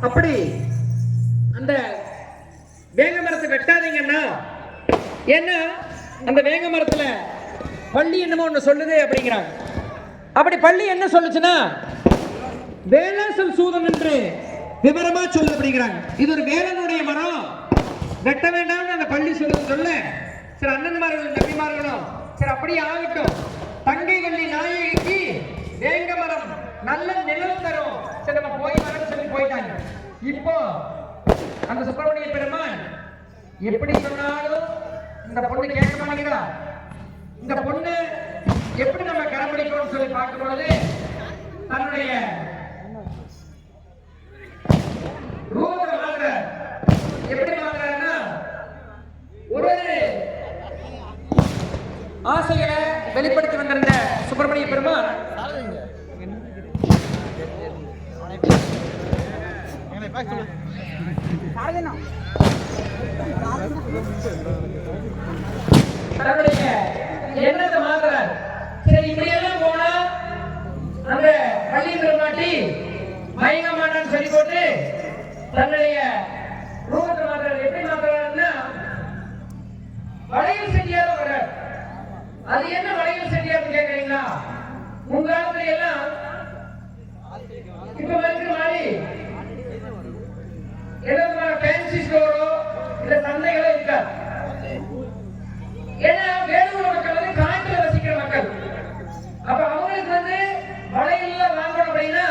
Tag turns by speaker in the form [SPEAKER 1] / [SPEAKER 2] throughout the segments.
[SPEAKER 1] அப்படி அந்த வேங்க மரத்தை வெட்டாதீங்கன்னா, ஏன்னா அந்த வேங்க மரத்துல பள்ளி என்னமோ ஒண்ணு சொல்லுது அப்படிங்கிறாங்க. அப்படி பள்ளி என்ன சொல்லுச்சுன்னா, வேலாசல் சூதன் என்று விவரமா சொல்லு அப்படிங்கிறாங்க. இது ஒரு வேலனுடைய மரம், வெட்ட வேண்டாம்னு அந்த பள்ளி சொல்ல சில அண்ணன்மார்களும் தம்பிமார்களும் சரி அப்படியே ஆகட்டும், தங்கை வள்ளி நாயகிக்கு வேங்க மரம் நல்ல நிழல் தரும், சரி நம்ம போய் வரன்னு சொல்லி போயிட்டாங்க. இப்போ அந்த சுப்பிரமணிய பெருமான் எப்படி சொன்னாலும் இந்த பொண்ணு கேட்க மாட்டேங்கிறா. இந்த பொண்ணு எப்படி நம்ம கடைபிடிக்கணும்னு சொல்லி பார்க்கும்போது தன்னுடைய ரூபத்தை மாற்ற எப்படி மாற்றாருன்னா, ஒரு ஆசைகளை வெளிப்படுத்தி வந்திருந்த சுப்பிரமணிய பெருமான் தன்னுடைய எண்ணத்தை மாத்துறார். சரி இப்படியெல்லாம் போனா அந்த பள்ளி பெருமாட்டி மயங்க மாட்டான்னு சொல்லி போட்டு தன்னுடைய ரூபத்தை மாத்துறாரு. எப்படி மாத்துறாருன்னா, வளையல் செட்டியார் வர்றார். அது என்ன வளையல் செட்டியார்னு கேட்கறீங்களா? முன்காலத்துல எல்லாம் இப்ப இருக்கிற மாதிரி ஃபேன்சி ஸ்டோரோ இல்ல சந்தைகளோ இருக்காது. ஏன்னா வேலூர் மக்கள் வந்து காட்டில் வசிக்கிற மக்கள். அப்ப அவங்களுக்கு வந்து வளையல்ல வாங்கணும் அப்படின்னா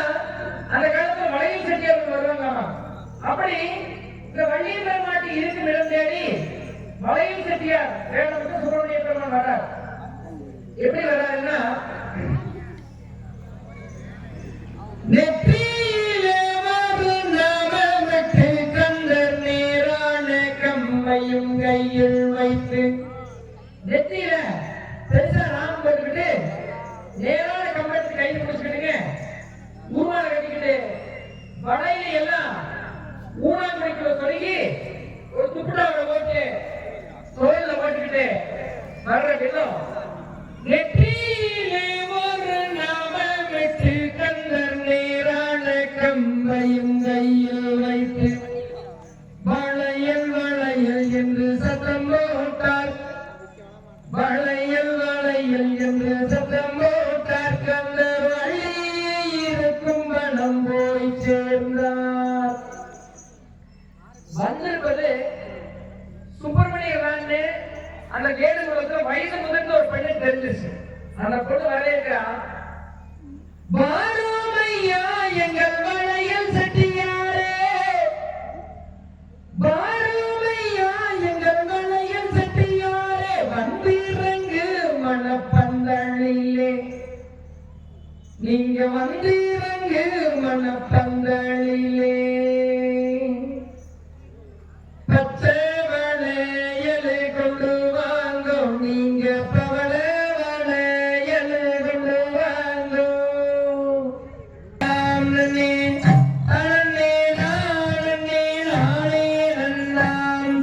[SPEAKER 1] அந்த காலத்துல வளையல் செட்டியார் வருவாங்க. அப்படி இந்த வள்ளிய பெருமாட்டி இருக்கும் இடம் தேடி வளையல் செட்டியார் வேணும்னு சுப்பிரமணிய பெருமான் வர்றார். எப்படி வர்றாருன்னா, நெற்றியிலே ஒரு நாமமிட்டு கந்தர் நேரான கம்மையும் கையில் வைத்து, நெத்தியில பெருசா ராம் போட்டுக்கிட்டு நேரான கம்பளத்தை கையில் பிடிச்சுக்கிட்டுங்க, ஊர்வால கட்டிக்கிட்டு வடையில எல்லாம் ஊனாங்குடிக்குள்ள தொடங்கி ஒரு துப்புட்டாவை போட்டு கோயில போட்டுக்கிட்டு வர்ற விதம், நெற்றியிலே ஒரு நாமமிட்டு கந்தர் நேரான கம்பையும் கையில் வைத்து வளையல் வளையல் என்று சத்தம் போட்டார். வளையல் வளையல் என்று சத்தம் போட்டார். கந்தர் வழி இருக்கும் வனம் போய் சேர்ந்தார். வந்திருப்பது சுப்பிரமணியர் அந்த கேடு குலத்துல வயது முதல்ல ஒரு பெண்ணு தெரிஞ்சிச்சு. அந்த பொண்ணு வரவேற்கிறான். பாரோமையா எங்கள் வளையல் செட்டியாரே, பாரோமையா எங்கள் வளையல் செட்டியாரே, வந்திறங்கு மணப்பந்தளிலே, நீங்க வந்திறங்கு மணப்பந்தளிலே, பச்சை வளையலை கொண்டு வாங்கோ, நீங்க பவள வளையலை கொண்டு வாங்கோ. அண்ணே அண்ணே நானே நானே நன்னாம்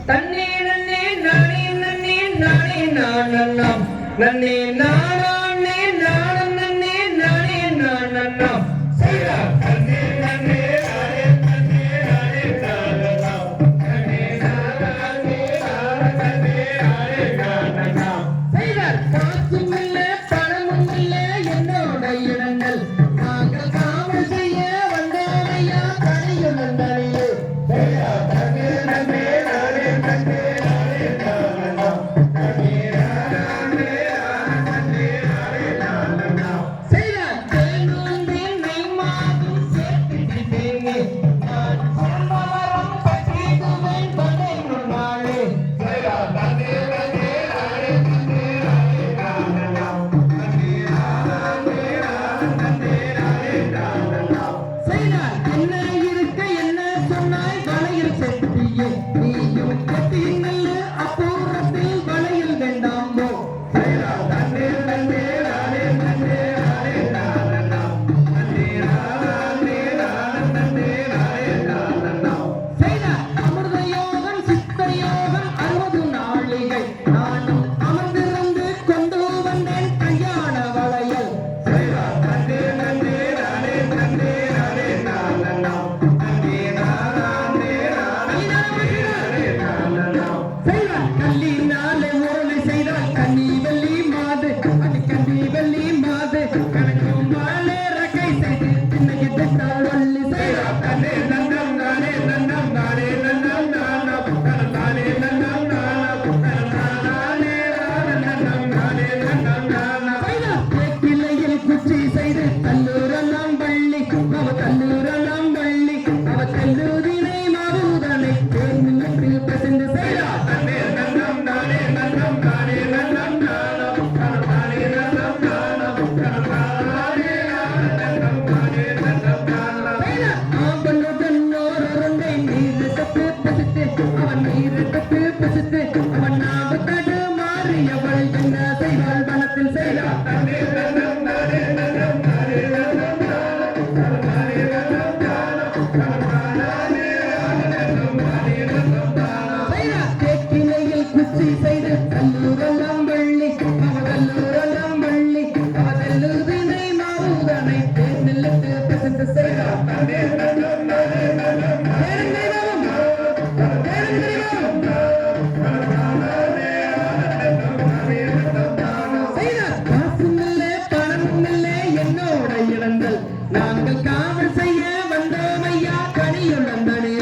[SPEAKER 1] தன்னே நன்னே நானே நன்னே நானே நானன்னாம் நன்னே நானே நானே நன்னே நானே நானன்னாம் சைரா தன்னே நன்னே நானே நன்னே நானே நானன்னாம் நன்னே நானே நானே நானே நானன்னாம் சைரா காசும் இல்ல பணமும் இல்ல என்னோட இடங்கள் நாங்கள் காவல் செய்ய வந்தோமையா கடையும் நந்தனியே சைரா தன்னே நன்னே செய்த
[SPEAKER 2] என்ன இருக்க என்ன சொன்னாய் வலையில் செட்டியே நீயும் கட்டி நல்ல அப்புறத்தில் வலையில் வேண்டாம்போ அமிர்த யோகம் சித்த யோகம் 60 நாளிகை நானும் அமர்ந்திருந்து கொண்டு வந்தேன் கல்யாண வளையல் கல்லினாலே உருளை செய்தால் கன்னி வெள்ளி மாது அது கன்னி வெள்ளி மாது கணக்கும் மாலே ரகை செய்து பின்னைக்கு திட்டால் வள்ளி செய்தால் கண்ணே நன்னம் நானே நன்னம் நானே நன்னம் நானம் நானே நன்னம் நானம் நானே நன்னம் நானே நன்னம் நானம் கிளையில் குச்சி செய்து கல்லூரெல்லாம் வள்ளி அவ கல்லூரெல்லாம் வள்ளி அவ கல்லூரினை மாறுதனை தேர்ந்து பிரசந்து செய்தா அவன் நீரு தட்டு பசித்து அவன் நாவத்தடு மாறியவள் என்ன செய்வாள் வனத்தில் செய்தாள் தேக்கிலையில் குச்சி செய்து கல்லூரெல்லாம் வள்ளி அவ கல்லூரெல்லாம் வள்ளி அவ கல்லூரினை மாறுதனை தேர்நிலத்து பசித்து செய்தாள் என்னோட இடங்கள் நாங்கள் காவல் செய்ய வந்தோம் ஐயா கனியுள்ளந்தனே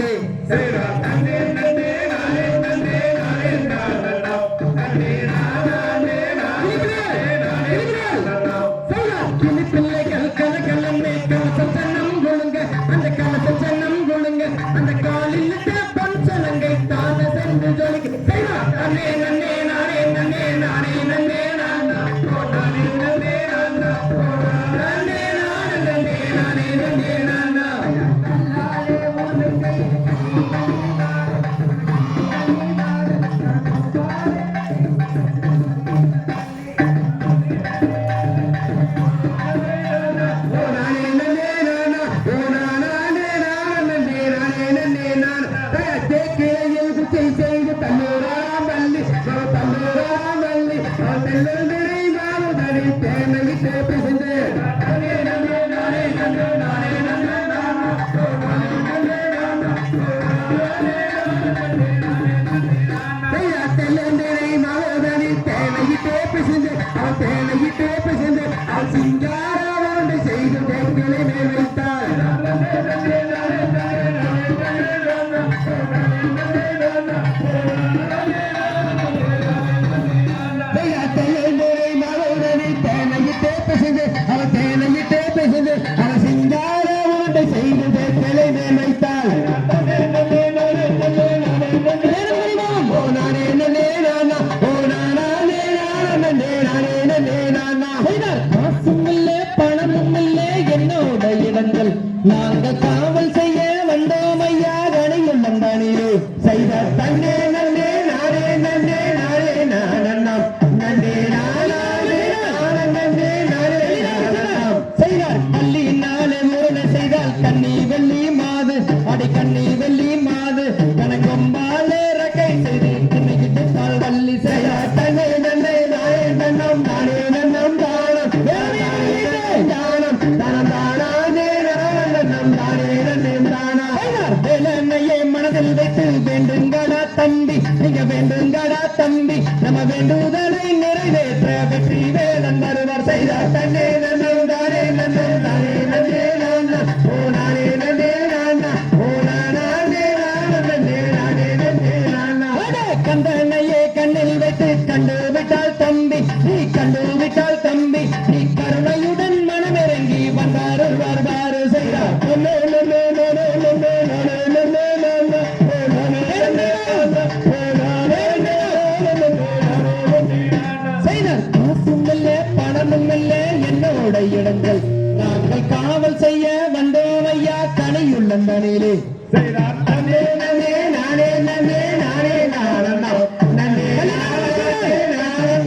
[SPEAKER 2] பிள்ளைகள் கலகலமே கலசம் சன்னம் கொழுங்க அந்த கலசம் சன்னம் கொழுங்க அந்த காலில் பொன் சலங்கை தான சென்று ஜொலிக்கு நன்னே நன்னே நானே நன்னே நானே நன்னே நானே நன்னே செய்து தன்னூராமல்லி தன்னூராமல்லி தெல்லை மாறுதனை தேனையிட்டு பிசைந்து தெல்லந்திரை மாறுதனை தேனையிட்டே பிசைந்து அவன் தேனையிட்டே பிசைந்து அவன் சிங்காரோண்டு செய்து தேங்களை மேல் வைத்தாள் அவன் தேனையிட்டே பேசுது அவன் சிங்கார உருண்டை செய்து தேர்தலை மேல் வைத்தாள் பணமும் இல்லை என்னோட இடங்கள் நாங்கள் காவல் செய்ய வந்தோம் ஐயா கணியுள்ளம் தானே செய்த தன்னே நன்னே நானே நன்னே நானே நானண்ணம் நன்னே நானே நன்னே நானே செய்தார் பள்ளி நாளே முரணை செய்தால் கண்ணி வெள்ளி மாது அடி கண்ணி வெள்ளி மாது கணக்கொம்பாலே ரகை செய்து கிண்ணிக்கிட்டு தாள் வள்ளி செய்தார் தன்னை நன்னை நானே நன்னம் நானே நன்னம் தானம் தானம் தானம் தானே நன்னம் தானே நன்னம் தானா வேலையை மனதில் வைத்து வேண்டுங்கடா தம்பி நீங்க வேண்டுங்கடா தம்பி நம்ம வேண்டுதலை நிறைவேற்ற வெற்றி வேலன் வருவார் செய்தார் தன்னே நன்னம் தானே நன்னம் தானே நன்னே நானா ஓ நானே நன்னே நானா ஓ நானே நன்னே நானே நன்னே நானா கந்தனையே கண்ணில் வைத்து கண்டு விட்டால் தம்பி நீ கண்டு விட்டால் தம்பி நீ கருணையுடன் மனமிறங்கி வந்தார் வருவார் செய்தார் பணமும் என்னோட இடங்கள் நாங்கள் காவல் செய்ய வந்தோம் ஐயா கனியுள்ள நந்தனிலே செய்தார் தன்னே நன்னே நானே நன்னே நானே நானண்ணா நன்னே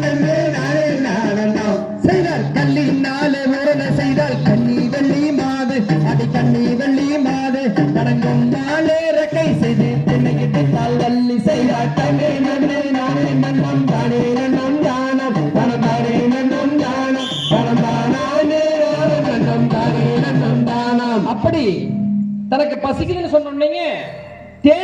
[SPEAKER 2] நன்னே நானே நானண்ணா செய்தார் கல்லினால வேலை செய்தால் கண்ணி வெள்ளி மாது அடி கண்ணி வெள்ளி மாது கடங்கும் நாளே ரெக்கை செய்து தென்னையிட்டு தால் வள்ளி செய்தார் தன்னே நன்னே நானே நன்னம் தானே நன்னம் தானம் தனம் தானே நன்னம் தானம் தனம் தானே நன்னம் தானே நன்னம் தானம்
[SPEAKER 1] அப்படி தனக்கு பசிக்குதுன்னு சொன்னீங்க தேன